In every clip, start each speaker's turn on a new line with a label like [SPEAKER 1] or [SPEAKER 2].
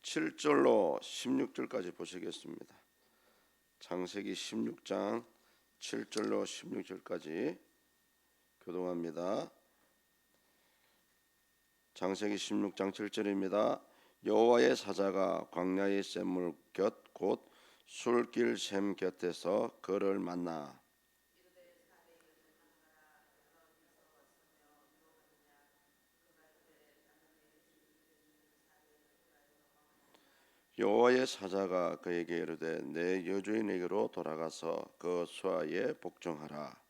[SPEAKER 1] 7절로 16절까지 보시겠습니다. 창세기 16장 7절로 16절까지 교동합니다. 창세기 16장 7절입니다. 여호와의 사자가 광야의 샘물 곁 곧 술길 샘 곁에서 그를 만나 여호와의 사자가 그에게 이르되 내 여주인에게로 돌아가서 그 수하에 복종하라.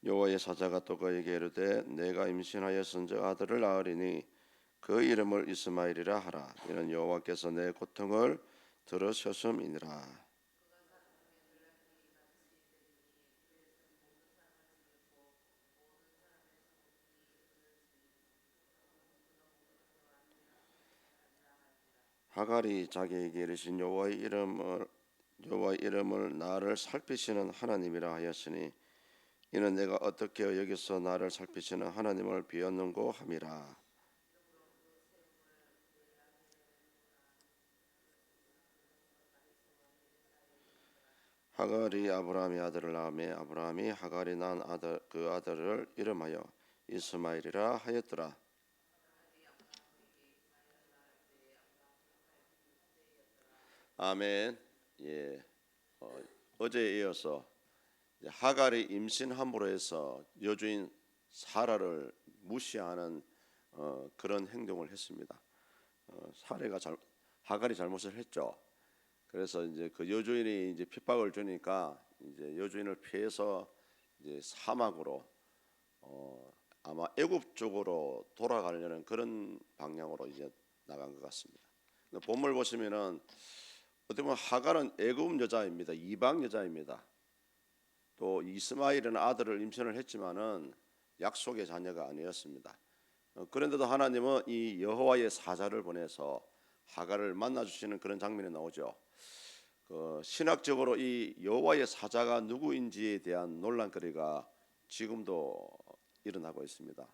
[SPEAKER 1] 여호와의 사자가 또 그에게 이르되 내가 임신하였은즉 아들을 낳으리니 그 이름을 이스마엘이라 하라. 이는 여호와께서 내 고통을 들으셨음이니라. 하갈이 자기에게 이르신 여호와의 이름을 나를 살피시는 하나님이라 하였으니 이는 내가 어떻게 여기서 나를 살피시는 하나님을 비었는고 함이라. 하갈이 아브라함의 아들을 낳음에 아브라함이 하갈이 낳은 그 아들을 이름하여 이스마엘이라 하였더라. 아멘. 예. 어제에 이어서 하갈이 임신함으로 해서 여주인 사라를 무시하는 그런 행동을 했습니다. 하갈이 잘못을 했죠. 그래서 이제 그 여주인이 이제 핍박을 주니까 이제 여주인을 피해서 이제 사막으로 아마 애굽 쪽으로 돌아가려는 그런 방향으로 이제 나간 것 같습니다. 본문을 보시면은 어떻게 보면 하갈은 애굽 여자입니다. 이방 여자입니다. 또 이스마엘은 아들을 임신을 했지만은 약속의 자녀가 아니었습니다. 그런데도 하나님은 이 여호와의 사자를 보내서 하갈을 만나 주시는 그런 장면이 나오죠. 신학적으로 이 여호와의 사자가 누구인지에 대한 논란거리가 지금도 일어나고 있습니다.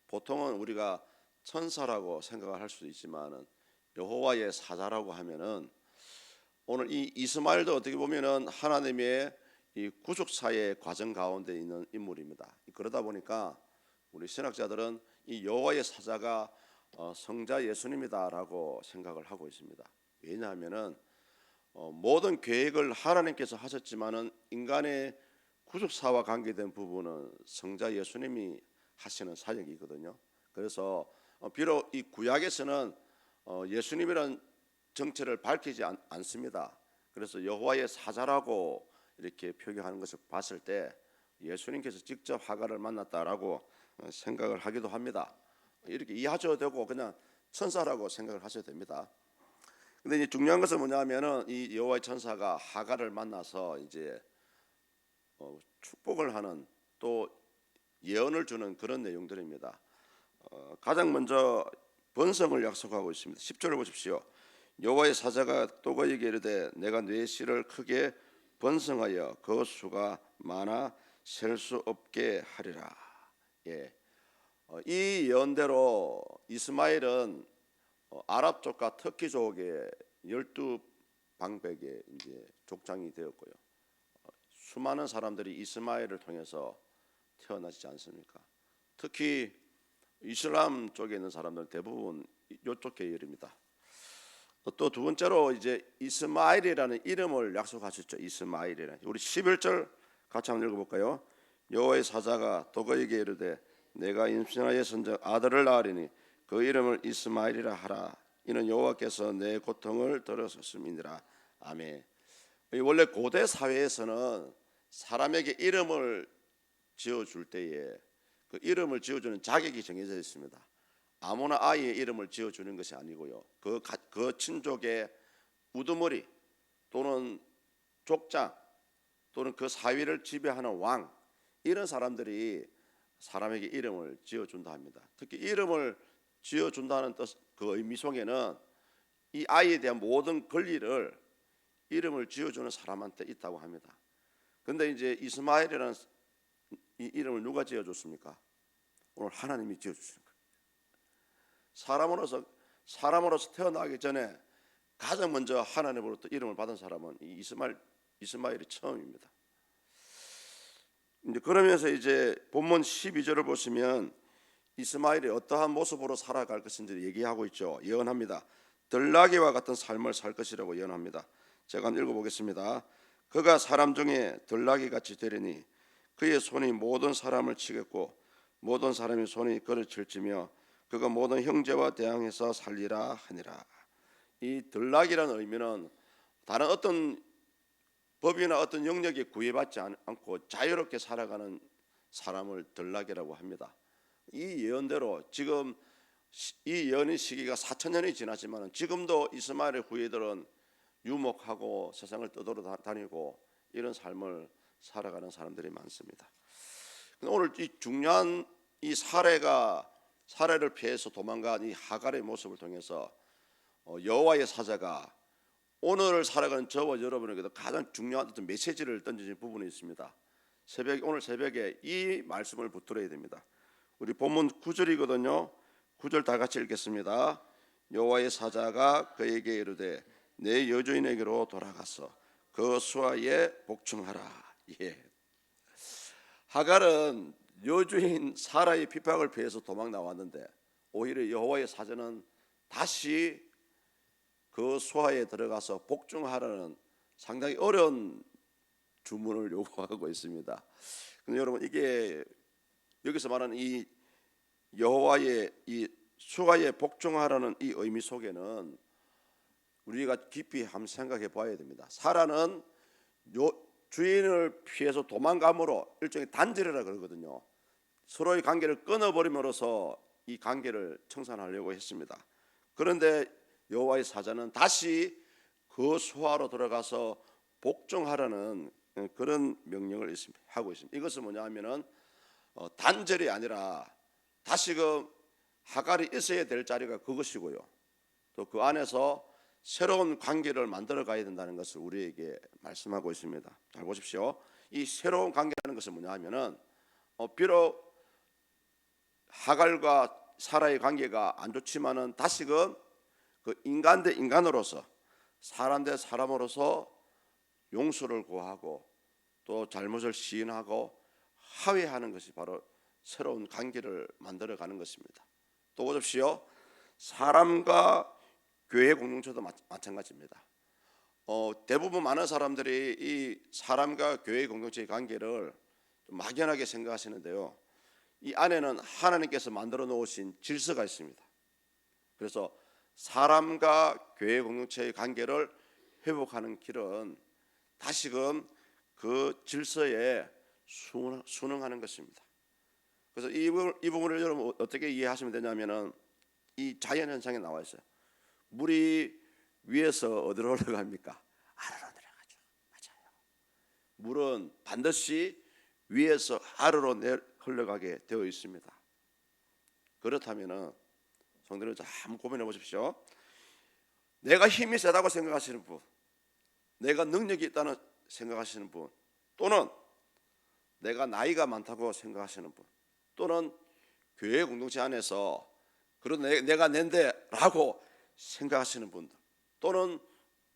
[SPEAKER 1] 보통은 우리가 천사라고 생각을 할 수도 있지만은 여호와의 사자라고 하면은 오늘 이 이스마엘도 어떻게 보면은 하나님의 이 구속사의 과정 가운데 있는 인물입니다. 그러다 보니까 우리 신학자들은 이 여호와의 사자가 성자 예수님이다라고 생각을 하고 있습니다. 왜냐하면은 모든 계획을 하나님께서 하셨지만은 인간의 구속사와 관계된 부분은 성자 예수님이 하시는 사역이거든요. 그래서 비록 이 구약에서는 예수님이라는 정체를 밝히지 않습니다. 그래서 여호와의 사자라고 이렇게 표기하는 것을 봤을 때 예수님께서 직접 하갈을 만났다라고 생각을 하기도 합니다. 이렇게 이해하셔도 되고 그냥 천사라고 생각을 하셔도 됩니다. 근데 이제 중요한 것은 뭐냐면은 이 여호와의 천사가 하갈을 만나서 이제 축복을 하는 또 예언을 주는 그런 내용들입니다. 가장 먼저 번성을 약속하고 있습니다. 10절을 보십시오. 여호와의 사자가 또 그에게 이르되 내가 네 씨를 크게 번성하여 그 수가 많아 셀 수 없게 하리라. 예. 이 예언대로 이스마엘은 아랍 족과 터키 족의 12방백의 이제 족장이 되었고요. 수많은 사람들이 이스마엘을 통해서 태어나지 않습니까? 특히 이슬람 쪽에 있는 사람들은 대부분 이쪽 계열입니다. 또 두 번째로 이제 이스마엘이라는 이름을 약속하셨죠. 이스마엘이라는. 우리 11절 같이 한번 읽어볼까요? 여호와의 사자가 또 그에게 이르되 내가 임신하였은즉 아들을 낳으리니 그 이름을 이스마엘이라 하라. 이는 여호와께서 내 고통을 들으셨음이니라. 아멘. 원래 고대 사회에서는 사람에게 이름을 지어줄 때에 그 이름을 지어주는 자격이 정해져 있습니다. 아무나 아이의 이름을 지어주는 것이 아니고요. 그 친족의 우두머리 또는 족장 또는 그 사회를 지배하는 왕 이런 사람들이 사람에게 이름을 지어준다 합니다. 특히 이름을 지어준다는 뜻, 그 의미 속에는 이 아이에 대한 모든 권리를 이름을 지어주는 사람한테 있다고 합니다. 그런데 이제 이스마엘이라는 이 이름을 누가 지어줬습니까? 오늘 하나님이 지어주신 거예요. 사람으로서 태어나기 전에 가장 먼저 하나님으로부터 이름을 받은 사람은 이 이스마엘이 처음입니다. 이제 그러면서 이제 본문 12절을 보시면 이스마엘이 어떠한 모습으로 살아갈 것인지 얘기하고 있죠. 예언합니다. 들나귀와 같은 삶을 살 것이라고 예언합니다. 제가 한번 읽어보겠습니다. 그가 사람 중에 들나귀같이 되리니 그의 손이 모든 사람을 치겠고 모든 사람이 손이 그를 칠지며 그가 모든 형제와 대항해서 살리라 하니라. 이 들나귀라는 의미는 다른 어떤 법이나 어떤 영역에 구애받지 않고 자유롭게 살아가는 사람을 들나귀라고 합니다. 이 예언대로 지금 이 예언의 시기가 4,000년이 지났지만 지금도 이스마엘의 후예들은 유목하고 세상을 떠돌아다니고 이런 삶을 살아가는 사람들이 많습니다. 오늘 이 중요한 이 사례를 피해서 도망간 이 하갈의 모습을 통해서 여호와의 사자가 오늘을 살아가는 저와 여러분에게도 가장 중요한 어떤 메시지를 던지는 부분이 있습니다. 오늘 새벽에 이 말씀을 붙들어야 됩니다. 우리 본문 9절이거든요. 9절 다 같이 읽겠습니다. 여호와의 사자가 그에게 이르되 내 여주인에게로 돌아가서 그 수하에 복종하라. 예. 하갈은 여주인 사라의 핍박을 피해서 도망 나왔는데 오히려 여호와의 사자는 다시 그 수하에 들어가서 복종하라는 상당히 어려운 주문을 요구하고 있습니다. 근데 여러분 이게 여기서 말하는 이 여호와의 이 수하에 복종하라는 이 의미 속에는 우리가 깊이 한번 생각해 봐야 됩니다. 사라는 주인을 피해서 도망감으로 일종의 단절이라 그러거든요. 서로의 관계를 끊어버림으로써 이 관계를 청산하려고 했습니다. 그런데 여호와의 사자는 다시 그 수하로 들어가서 복종하라는 그런 명령을 하고 있습니다. 이것은 뭐냐 하면은 단절이 아니라 다시금 하갈이 있어야 될 자리가 그것이고요. 또 그 안에서 새로운 관계를 만들어 가야 된다는 것을 우리에게 말씀하고 있습니다. 잘 보십시오. 이 새로운 관계라는 것은 뭐냐 하면은 비록 하갈과 사라의 관계가 안 좋지만은 다시금 그 인간 대 인간으로서 사람 대 사람으로서 용서를 구하고 또 잘못을 시인하고 화해하는 것이 바로 새로운 관계를 만들어가는 것입니다. 또 보십시오. 사람과 교회 공동체도 마찬가지입니다. 대부분 많은 사람들이 이 사람과 교회 공동체의 관계를 좀 막연하게 생각하시는데요. 이 안에는 하나님께서 만들어 놓으신 질서가 있습니다. 그래서 사람과 교회 공동체의 관계를 회복하는 길은 다시금 그 질서에 순응하는 것입니다. 그래서 이 부분을 여러분 어떻게 이해하시면 되냐면은 이 자연 현상에 나와 있어요. 물이 위에서 어디로 흘러갑니까? 아래로 내려가죠. 맞아요. 물은 반드시 위에서 아래로 흘러가게 되어 있습니다. 그렇다면은 성도님 한번 고민해 보십시오. 내가 힘이 세다고 생각하시는 분, 내가 능력이 있다는 생각하시는 분, 또는 내가 나이가 많다고 생각하시는 분, 또는 교회 공동체 안에서 그런 내가 낸데라고 생각하시는 분들, 또는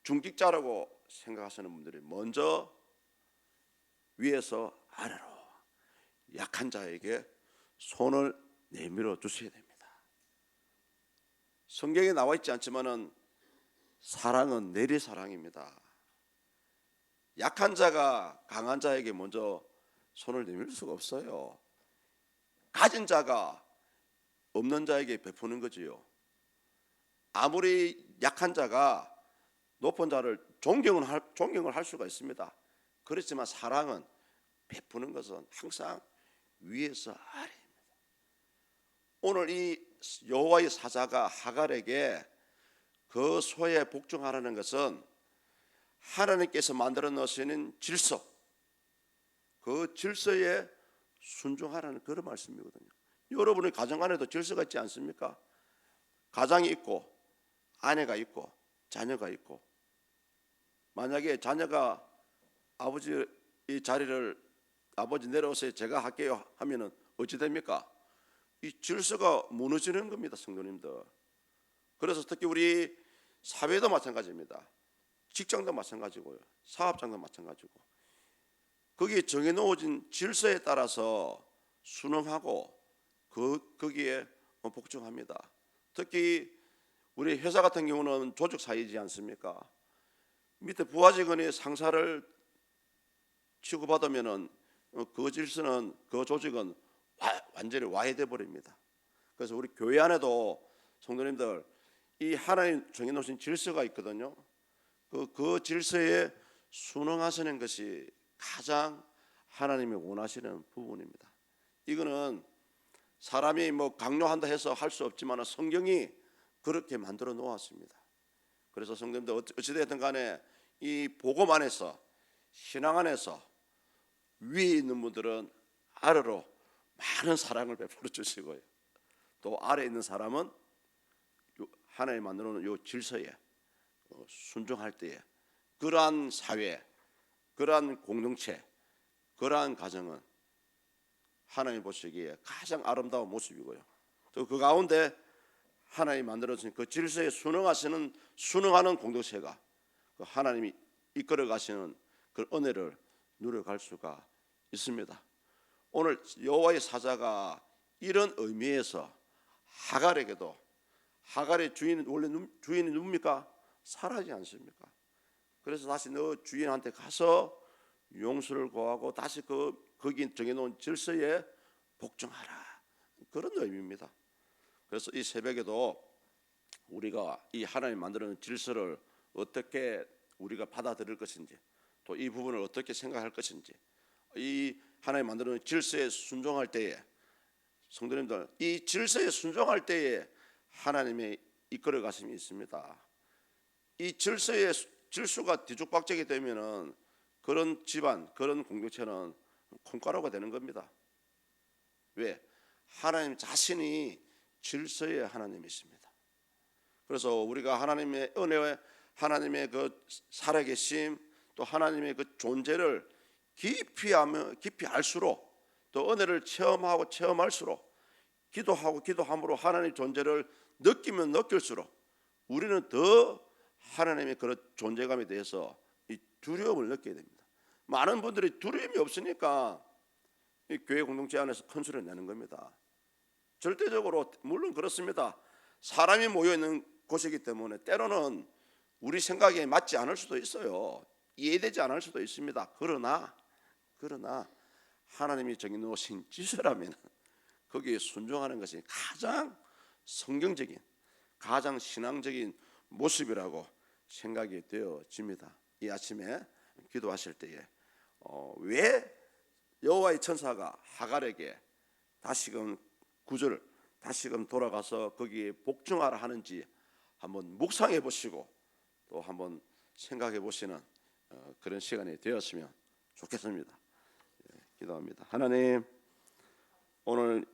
[SPEAKER 1] 중직자라고 생각하시는 분들이 먼저 위에서 아래로 약한 자에게 손을 내밀어 주셔야 됩니다. 성경에 나와 있지 않지만은 사랑은 내리사랑입니다. 약한 자가 강한 자에게 먼저 손을 내밀 수가 없어요. 가진 자가 없는 자에게 베푸는 거지요. 아무리 약한 자가 높은 자를 존경을 할 수가 있습니다. 그렇지만 사랑은 베푸는 것은 항상 위에서 아래입니다. 오늘 이 여호와의 사자가 하갈에게 그 소에 복종하라는 것은 하나님께서 만들어 놓으시는 질서, 그 질서에 순종하라는 그런 말씀이거든요. 여러분의 가정 안에도 질서가 있지 않습니까? 가장이 있고 아내가 있고 자녀가 있고, 만약에 자녀가 아버지 내려오세요, 제가 할게요 하면은 어찌 됩니까? 이 질서가 무너지는 겁니다, 성도님들. 그래서 특히 우리 사회도 마찬가지입니다. 직장도 마찬가지고요, 사업장도 마찬가지고, 거기에 정해놓은 질서에 따라서 순응하고 거기에 복종합니다. 특히 우리 회사 같은 경우는 조직 사회이지 않습니까? 밑에 부하 직원이 상사를 취급받으면은 그 질서는, 그 조직은 완전히 와해돼 버립니다. 그래서 우리 교회 안에도 성도님들, 이 하나님 정해놓으신 질서가 있거든요. 그 질서에 순응하시는 것이 가장 하나님이 원하시는 부분입니다. 이거는 사람이 뭐 강요한다 해서 할 수 없지만 성경이 그렇게 만들어 놓았습니다. 그래서 성도님들 어찌되었든 간에 이 복음 안에서, 신앙 안에서 위에 있는 분들은 아래로 많은 사랑을 베풀어 주시고요, 또 아래에 있는 사람은 하나님 만들어 놓은 이 질서에 순종할 때에 그러한 사회, 그러한 공동체, 그러한 가정은 하나님 보시기에 가장 아름다운 모습이고요, 또 그 가운데 하나님 만들어진 그 질서에 순응하는 공동체가 그 하나님이 이끌어 가시는 그 은혜를 누려갈 수가 있습니다. 오늘 여호와의 사자가 이런 의미에서 하갈에게도, 하갈의 주인은 원래 주인이 누굽니까? 사라지 않습니까? 그래서 다시 너 주인한테 가서 용서를 구하고 다시 거기 정해놓은 질서에 복종하라, 그런 의미입니다. 그래서 이 새벽에도 우리가 이 하나님 만드는 질서를 어떻게 우리가 받아들일 것인지, 또 이 부분을 어떻게 생각할 것인지, 이 하나님 만드는 질서에 순종할 때에 성도님들, 이 질서에 순종할 때에 하나님의 이끌어 가심이 있습니다. 이 질서가 뒤죽박죽이 되면은 그런 집안, 그런 공동체는 콩가루가 되는 겁니다. 왜? 하나님 자신이 질서의 하나님이십니다. 그래서 우리가 하나님의 은혜와 하나님의 그 살아계심, 또 하나님의 그 존재를 깊이 알수록, 또 은혜를 체험할수록, 기도함으로 하나님의 존재를 느끼면 느낄수록 우리는 더 하나님의 그런 존재감에 대해서 이 두려움을 느끼게 됩니다. 많은 분들이 두려움이 없으니까 이 교회 공동체 안에서 큰 소리를 내는 겁니다. 절대적으로 물론 그렇습니다. 사람이 모여 있는 곳이기 때문에 때로는 우리 생각에 맞지 않을 수도 있어요. 이해되지 않을 수도 있습니다. 그러나 하나님이 정해놓으신 질서라면 거기에 순종하는 것이 가장 성경적인, 가장 신앙적인 모습이라고 생각이 되어집니다. 이 아침에 기도하실 때에 왜 여호와의 천사가 하갈에게 다시금 구절, 다시금 돌아가서 거기에 복종하라 하는지 한번 묵상해 보시고 또 한번 생각해 보시는 그런 시간이 되었으면 좋겠습니다. 기도합니다. 하나님, 오늘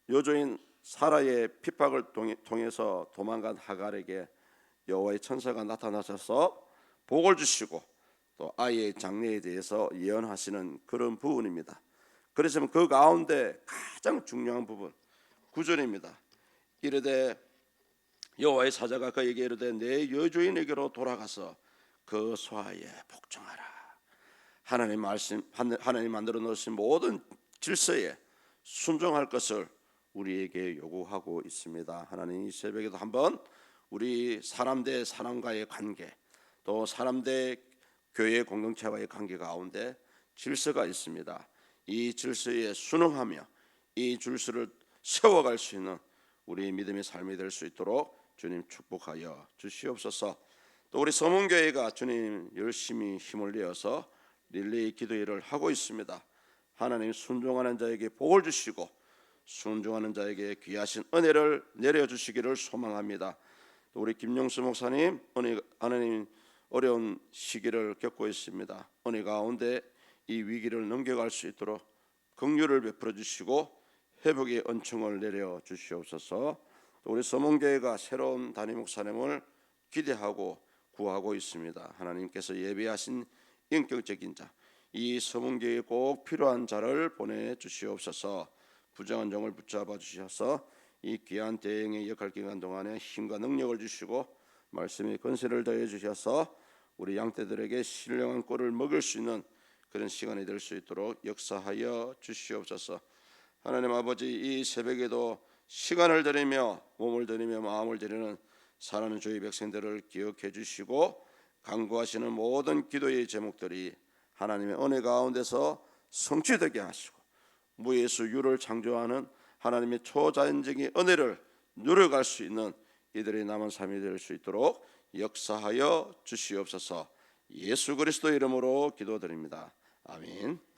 [SPEAKER 1] 여조인 사라의 핍박을 통해서 도망간 하갈에게 여호와의 천사가 나타나셔서 복을 주시고 또 아이의 장래에 대해서 예언하시는 그런 부분입니다. 그래서 그 가운데 가장 중요한 부분 9절입니다. 이르되 여호와의 사자가 그에게 이르되 내 여주인에게로 돌아가서 그 소하에 복종하라. 하나님 만들어 놓으신 모든 질서에 순종할 것을 우리에게 요구하고 있습니다. 하나님, 이 새벽에도 한번 우리 사람 대 사람과의 관계, 또 사람 대 교회 공동체와의 관계 가운데 질서가 있습니다. 이 질서에 순응하며 이 질서를 세워갈 수 있는 우리 믿음의 삶이 될 수 있도록 주님 축복하여 주시옵소서. 또 우리 서문교회가 주님 열심히 힘을 내어서 릴레이 기도회를 하고 있습니다. 하나님, 순종하는 자에게 복을 주시고 순종하는 자에게 귀하신 은혜를 내려주시기를 소망합니다. 또 우리 김용수 목사님, 하나님 어려운 시기를 겪고 있습니다. 은혜 가운데 이 위기를 넘겨갈 수 있도록 긍휼을 베풀어 주시고 회복의恩寵을 내려 주시옵소서. 또 우리 서문교회가 새로운 담임 목사님을 기대하고 구하고 있습니다. 하나님께서 예비하신 인격적인 자, 이 서문교에 꼭 필요한 자를 보내주시옵소서. 부정한 종을 붙잡아 주셔서 이 귀한 대행의 역할 기간 동안에 힘과 능력을 주시고 말씀의 권세를 더해 주셔서 우리 양떼들에게 신령한 꼴을 먹일 수 있는 그런 시간이 될 수 있도록 역사하여 주시옵소서. 하나님 아버지, 이 새벽에도 시간을 들이며 몸을 들이며 마음을 들이는 사랑하는 주의 백성들을 기억해 주시고 간구하시는 모든 기도의 제목들이 하나님의 은혜 가운데서 성취되게 하시고 무예수 유를 창조하는 하나님의 초자연적인 은혜를 누려갈 수 있는 이들의 남은 삶이 될 수 있도록 역사하여 주시옵소서. 예수 그리스도 이름으로 기도드립니다. 아멘.